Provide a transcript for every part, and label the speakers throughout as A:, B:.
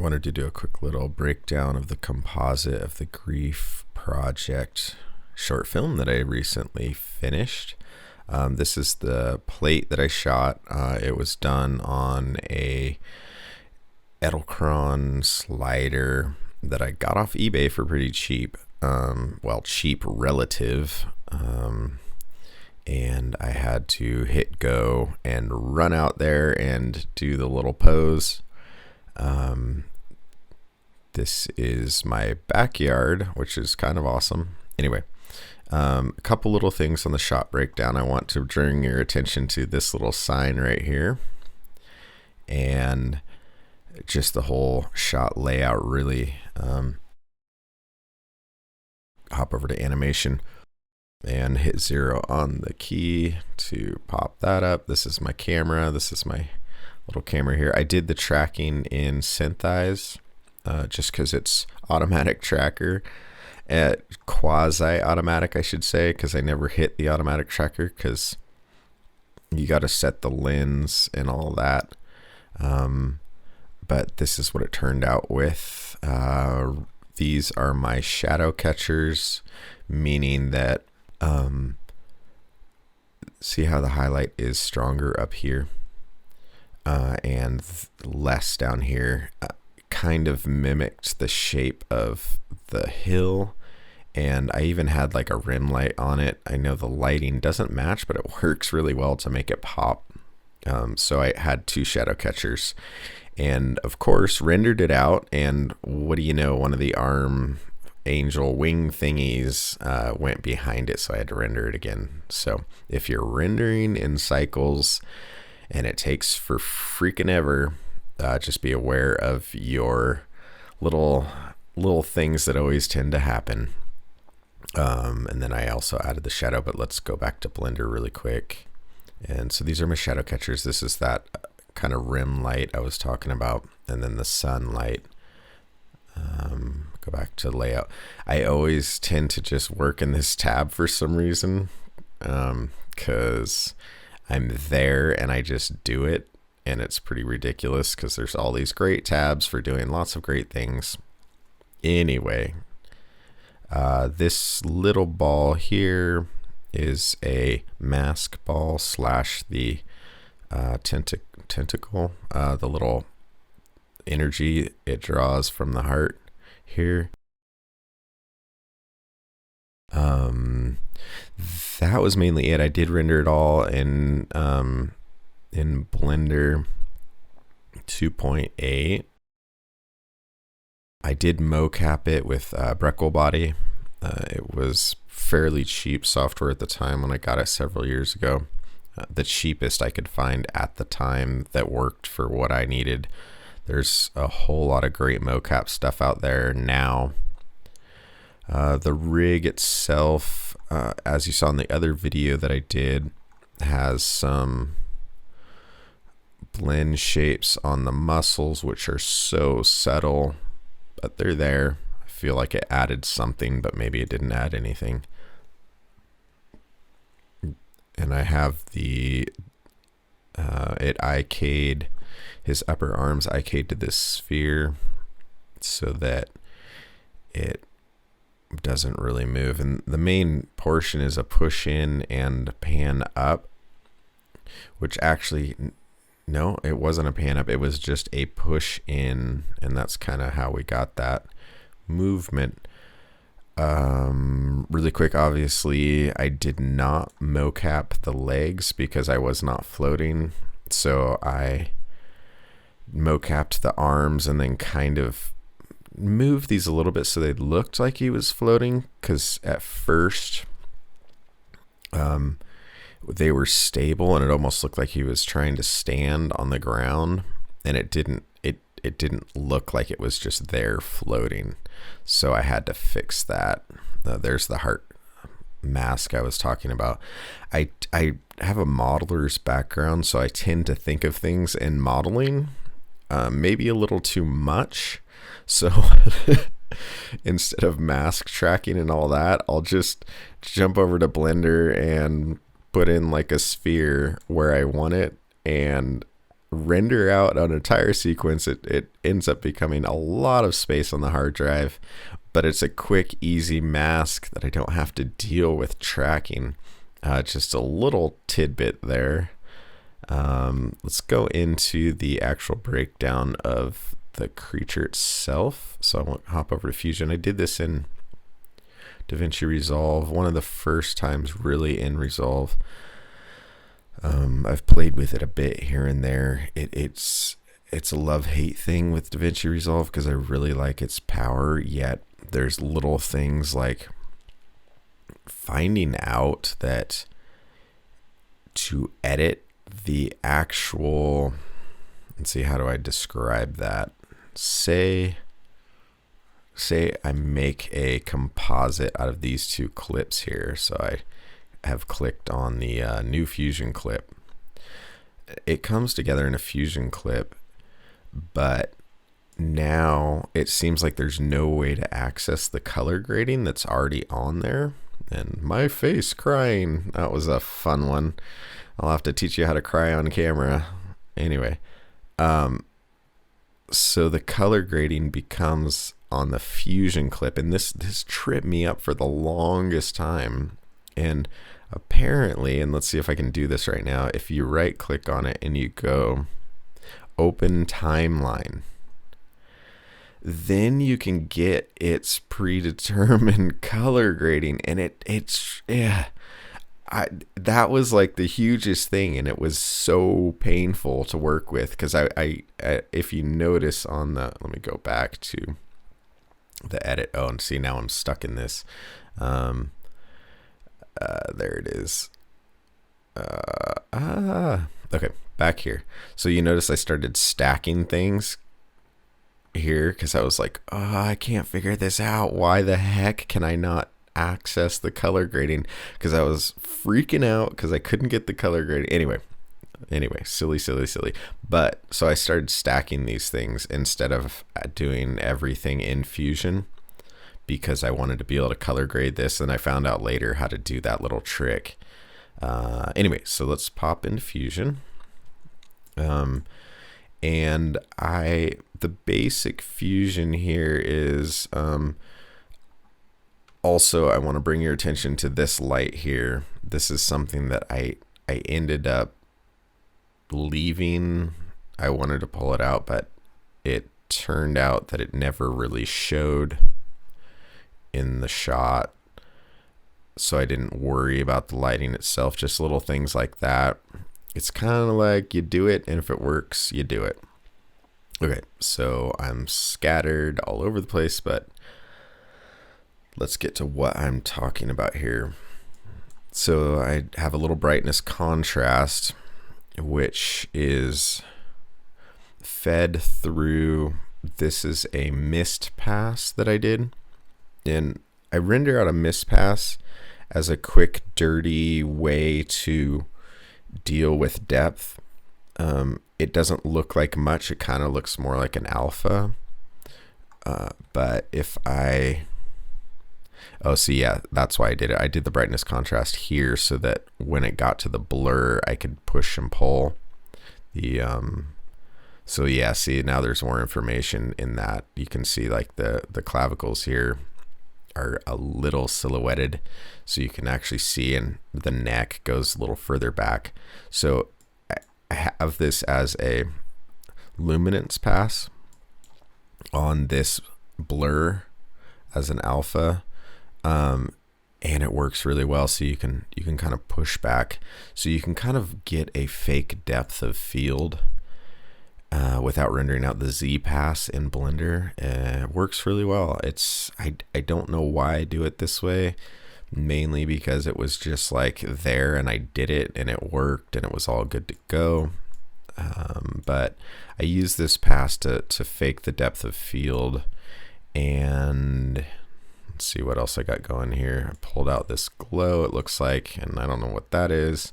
A: I wanted to do a quick little breakdown of the composite of the Grief Project short film that I recently finished. This is the plate that I shot. It was done on a Edelkron slider that I got off eBay for pretty cheap. Well, cheap relative. And I had to hit go and run out there and do the little pose. This is my backyard, which is kind of awesome. Anyway, a couple little things on the shot breakdown. I want to bring your attention to this little sign right here, and just the whole shot layout really. Hop over to animation and hit 0 on the key to pop that up. This is my camera. This is my little camera here. I did the tracking in Synthize just because it's automatic tracker. Quasi-automatic, I should say, because I never hit the automatic tracker because you got to set the lens and all that. But this is what it turned out with. These are my shadow catchers, meaning that see how the highlight is stronger up here and less down here. Kind of mimicked the shape of the hill, and I even had like a rim light on it. I know the lighting doesn't match, but it works really well to make it pop. So I had 2 shadow catchers and of course rendered it out, and what do you know, one of the arm angel wing thingies went behind it, so I had to render it again. So if you're rendering in cycles and it takes for freaking ever, just be aware of your little things that always tend to happen. And then I also added the shadow, but let's go back to Blender really quick. And so these are my shadow catchers. This is that kind of rim light I was talking about, and then the sunlight. Go back to layout. I always tend to just work in this tab for some reason, because I'm there and I just do it, and it's pretty ridiculous because there's all these great tabs for doing lots of great things. Anyway, this little ball here is a mask ball / the tentacle, the little energy it draws from the heart here. That was mainly it. I did render it all in Blender 2.8. I did mocap it with Breckle Body. It was fairly cheap software at the time when I got it several years ago. The cheapest I could find at the time that worked for what I needed. There's a whole lot of great mocap stuff out there now. The rig itself, as you saw in the other video that I did, has some blend shapes on the muscles, which are so subtle, but they're there. I feel like it added something, but maybe it didn't add anything. And I have the it IK'd his upper arms IK'd to this sphere so that it doesn't really move, and the main portion is a push in and pan up, which actually, no, it wasn't a pan up, it was just a push in, and that's kind of how we got that movement. Really quick, obviously I did not mocap the legs because I was not floating, so I mocapped the arms and then kind of moved these a little bit so they looked like he was floating, because at first they were stable and it almost looked like he was trying to stand on the ground, and it didn't look like it was just there floating, so I had to fix that. There's the heart mask I was talking about. I have a modeler's background, so I tend to think of things in modeling maybe a little too much. So instead of mask tracking and all that, I'll just jump over to Blender and put in like a sphere where I want it, and render out an entire sequence, it ends up becoming a lot of space on the hard drive, but it's a quick, easy mask that I don't have to deal with tracking. Just a little tidbit there. Let's go into the actual breakdown of the creature itself. So I want to hop over to Fusion. I did this in DaVinci Resolve, one of the first times really in Resolve. I've played with it a bit here and there. It's a love-hate thing with DaVinci Resolve because I really like its power, yet there's little things like finding out that to edit the actual, let's see, how do I describe that? Say I make a composite out of these two clips here. So I have clicked on the new Fusion clip. It comes together in a Fusion clip, but now it seems like there's no way to access the color grading that's already on there. And my face crying, that was a fun one. I'll have to teach you how to cry on camera. Anyway, so the color grading becomes on the Fusion clip, and this tripped me up for the longest time. And apparently, and let's see if I can do this right now, if you right click on it and you go open timeline, then you can get its predetermined color grading, and that was like the hugest thing, and it was so painful to work with because I if you notice on the, let me go back to the edit. Oh, and see, now I'm stuck in this. There it is. Okay, back here. So you notice I started stacking things here because I was like, oh, I can't figure this out. Why the heck can I not access the color grading? Because I was freaking out because I couldn't get the color grading. Anyway, silly. But so I started stacking these things instead of doing everything in Fusion because I wanted to be able to color grade this, and I found out later how to do that little trick. Anyway, so let's pop into Fusion. And the basic Fusion here is, also I want to bring your attention to this light here. This is something that I ended up leaving. I wanted to pull it out, but it turned out that it never really showed in the shot, so I didn't worry about the lighting itself, just little things like that. It's kind of like you do it, and if it works, you do it. Okay, so I'm scattered all over the place, but let's get to what I'm talking about here. So I have a little brightness contrast, which is fed through, this is a mist pass that I did. And I render out a mist pass as a quick, dirty way to deal with depth. It doesn't look like much. It kind of looks more like an alpha. But if see, yeah, that's why I did it. I did the brightness contrast here so that when it got to the blur, I could push and pull the, so yeah, see, now there's more information in that. You can see like the clavicles here are a little silhouetted, so you can actually see, and the neck goes a little further back. So I have this as a luminance pass on this blur as an alpha, and it works really well. So you can kind of push back, so you can kind of get a fake depth of field without rendering out the Z pass in Blender. It works really well. I don't know why I do it this way, mainly because it was just like there and I did it and it worked and it was all good to go. But I use this pass to fake the depth of field. And let's see what else I got going here. I pulled out this glow, it looks like, and I don't know what that is.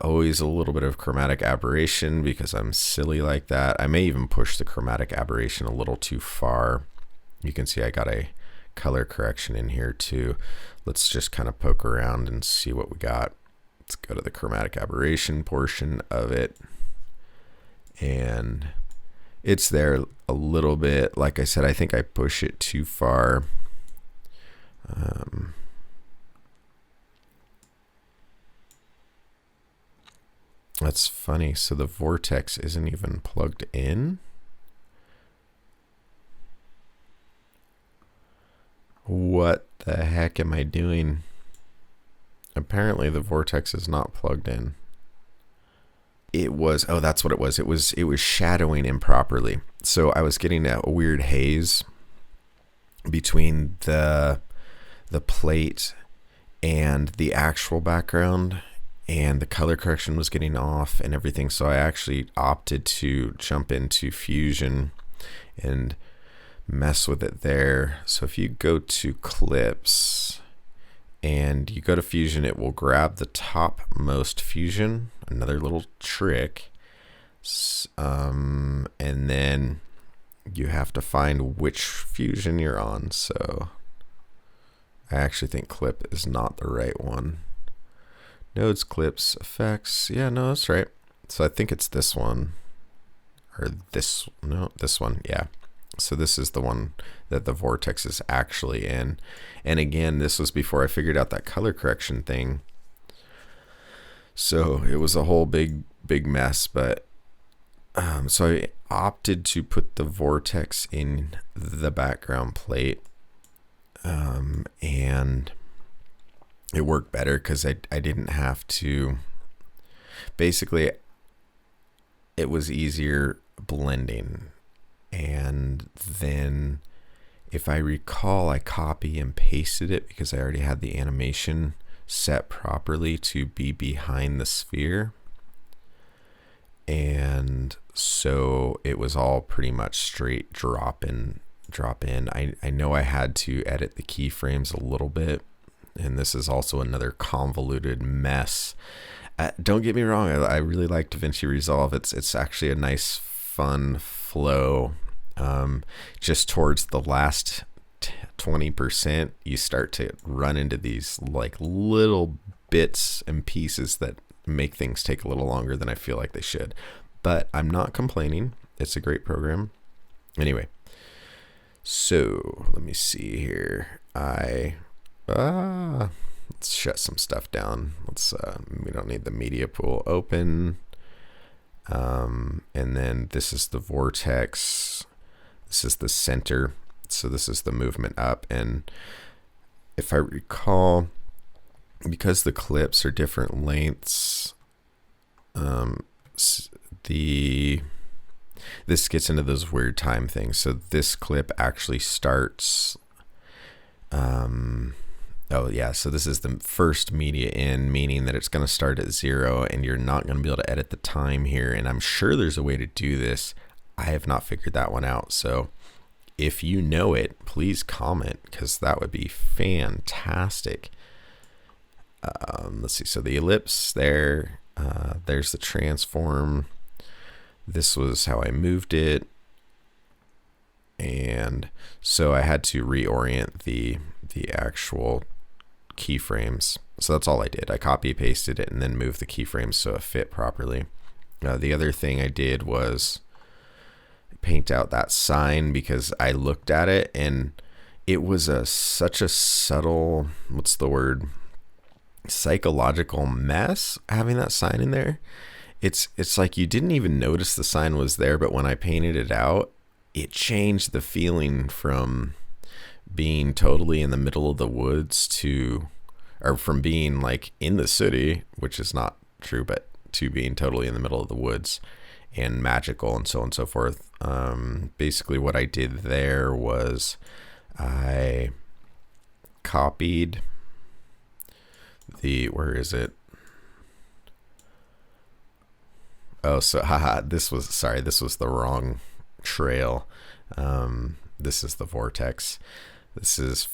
A: Always a little bit of chromatic aberration because I'm silly like that. I may even push the chromatic aberration a little too far. You can see I got a color correction in here too. Let's just kind of poke around and see what we got. Let's go to the chromatic aberration portion of it. and it's there a little bit. Like I said, I think I push it too far. That's funny. So the vortex isn't even plugged in. What the heck am I doing? Apparently the vortex is not plugged in. It was, oh, that's what it was. It was shadowing improperly. So I was getting a weird haze between the plate and the actual background, and the color correction was getting off and everything. So I actually opted to jump into Fusion and mess with it there. So if you go to clips and you go to Fusion, it will grab the topmost fusion, another little trick, and then you have to find which fusion you're on. So I actually think clip is not the right one. Nodes, clips, effects. Yeah, no, that's right. So I think it's this one, or this, no, this one. Yeah. So this is the one that the vortex is actually in. And again, this was before I figured out that color correction thing. So it was a whole big mess, but so I opted to put the vortex in the background plate, and it worked better because I didn't have to, basically it was easier blending. And then if I recall, I copy and pasted it because I already had the animation set properly to be behind the sphere. And so it was all pretty much straight drop in. I know I had to edit the keyframes a little bit, and this is also another convoluted mess. Don't get me wrong, I really like DaVinci Resolve. It's actually a nice, fun flow. Just towards the last 20%, you start to run into these like little bits and pieces that make things take a little longer than I feel like they should. But I'm not complaining. It's a great program. Anyway, so let me see here. Let's shut some stuff down. We don't need the media pool open. And then this is the vortex. This is the center. So this is the movement up. And if I recall, because the clips are different lengths, this gets into those weird time things. So this clip actually starts, oh yeah, so this is the first media in, meaning that it's going to start at 0 and you're not going to be able to edit the time here. And I'm sure there's a way to do this. I have not figured that one out. So if you know it, please comment, because that would be fantastic. Let's see. So the ellipse there, there's the transform. This was how I moved it. And so I had to reorient the actual keyframes. So that's all I did. I copy pasted it and then moved the keyframes so it fit properly. The other thing I did was paint out that sign, because I looked at it and it was such a subtle, what's the word, psychological mess having that sign in there. It's like you didn't even notice the sign was there, but when I painted it out, it changed the feeling from being totally in the middle of the woods or from being like in the city, which is not true, but to being totally in the middle of the woods and magical and so on and so forth. Basically what I did there was I copied where is it? Oh, so this was the wrong trail. This is the vortex. This is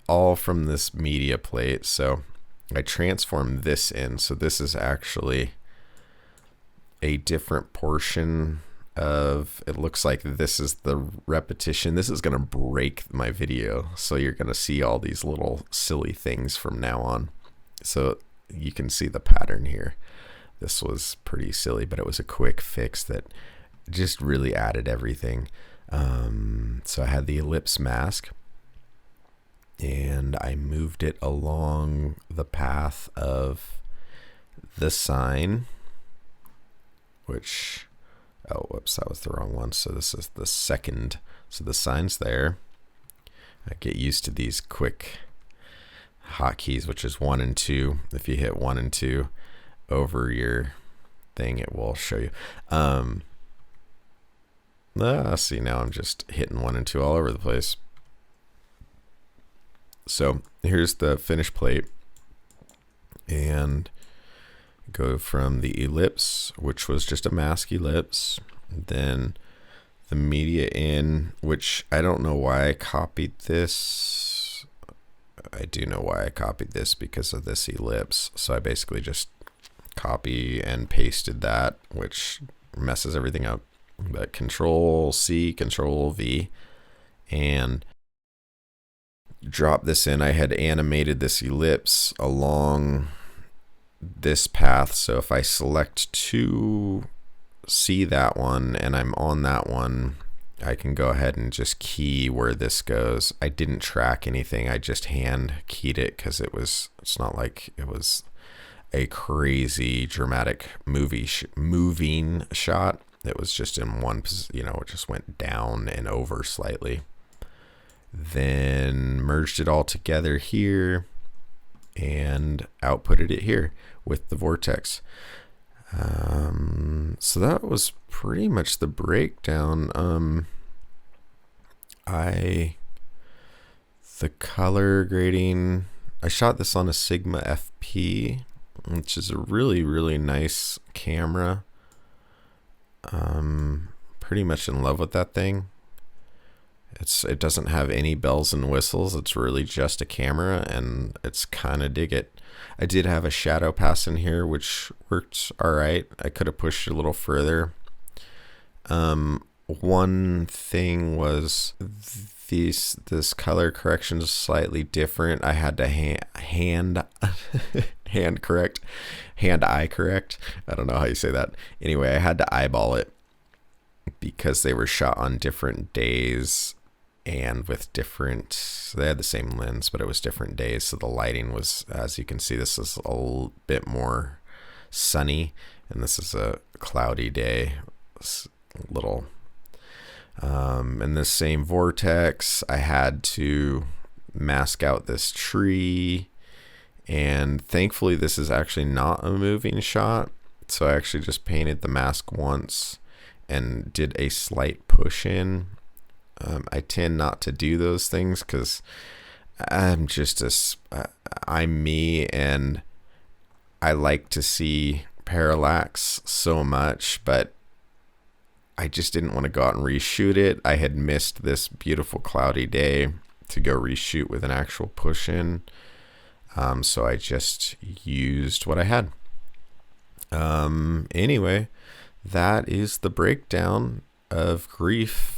A: all from this media plate. So I transformed this in. So this is actually a different portion of, it looks like this is the repetition. This is going to break my video. So you're going to see all these little silly things from now on. So you can see the pattern here. This was pretty silly, but it was a quick fix that just really added everything. So I had the ellipse mask, and I moved it along the path of the sign, which, oh, whoops, that was the wrong one. So this is the second. So the sign's there. I get used to these quick hotkeys, which is 1 and 2. If you hit 1 and 2 over your thing, it will show you. See, now I'm just hitting 1 and 2 all over the place. So here's the finished plate, and go from the ellipse, which was just a mask ellipse, then the media in, which I don't know why I copied this. I do know why I copied this, because of this ellipse. So I basically just copy and pasted that, which messes everything up. But Control C, Control V, and drop this in. I had animated this ellipse along this path, so if I select to see that one and I'm on that one, I can go ahead and just key where this goes. I didn't track anything, I just hand keyed it, because it's not like it was a crazy dramatic moving shot. It was just in one, it just went down and over slightly. Then merged it all together here and outputted it here with the vortex. So that was pretty much the breakdown. The color grading, I shot this on a Sigma FP, which is a really, really nice camera. Pretty much in love with that thing. It doesn't have any bells and whistles. It's really just a camera, and it's kind of dig it. I did have a shadow pass in here, which worked all right. I could have pushed it a little further. One thing was this color correction is slightly different. I had to hand eye correct. I don't know how you say that. Anyway, I had to eyeball it because they were shot on different days and with different, they had the same lens, but it was different days. So the lighting was, as you can see, this is a bit more sunny, and this is a cloudy day. In the same vortex, I had to mask out this tree, and thankfully this is actually not a moving shot. So I actually just painted the mask once and did a slight push in. I tend not to do those things because I'm I'm me, and I like to see parallax so much, but I just didn't want to go out and reshoot it. I had missed this beautiful cloudy day to go reshoot with an actual push in. So I just used what I had. Anyway, that is the breakdown of Grief,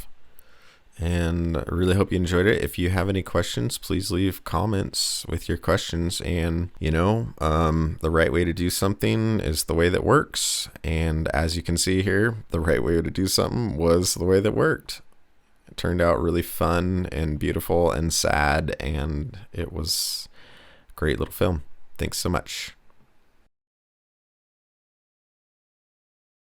A: and I really hope you enjoyed it. If you have any questions, please leave comments with your questions. And the right way to do something is the way that works, and as you can see here, the right way to do something was the way that worked. It turned out really fun and beautiful and sad, and it was a great little film. Thanks so much.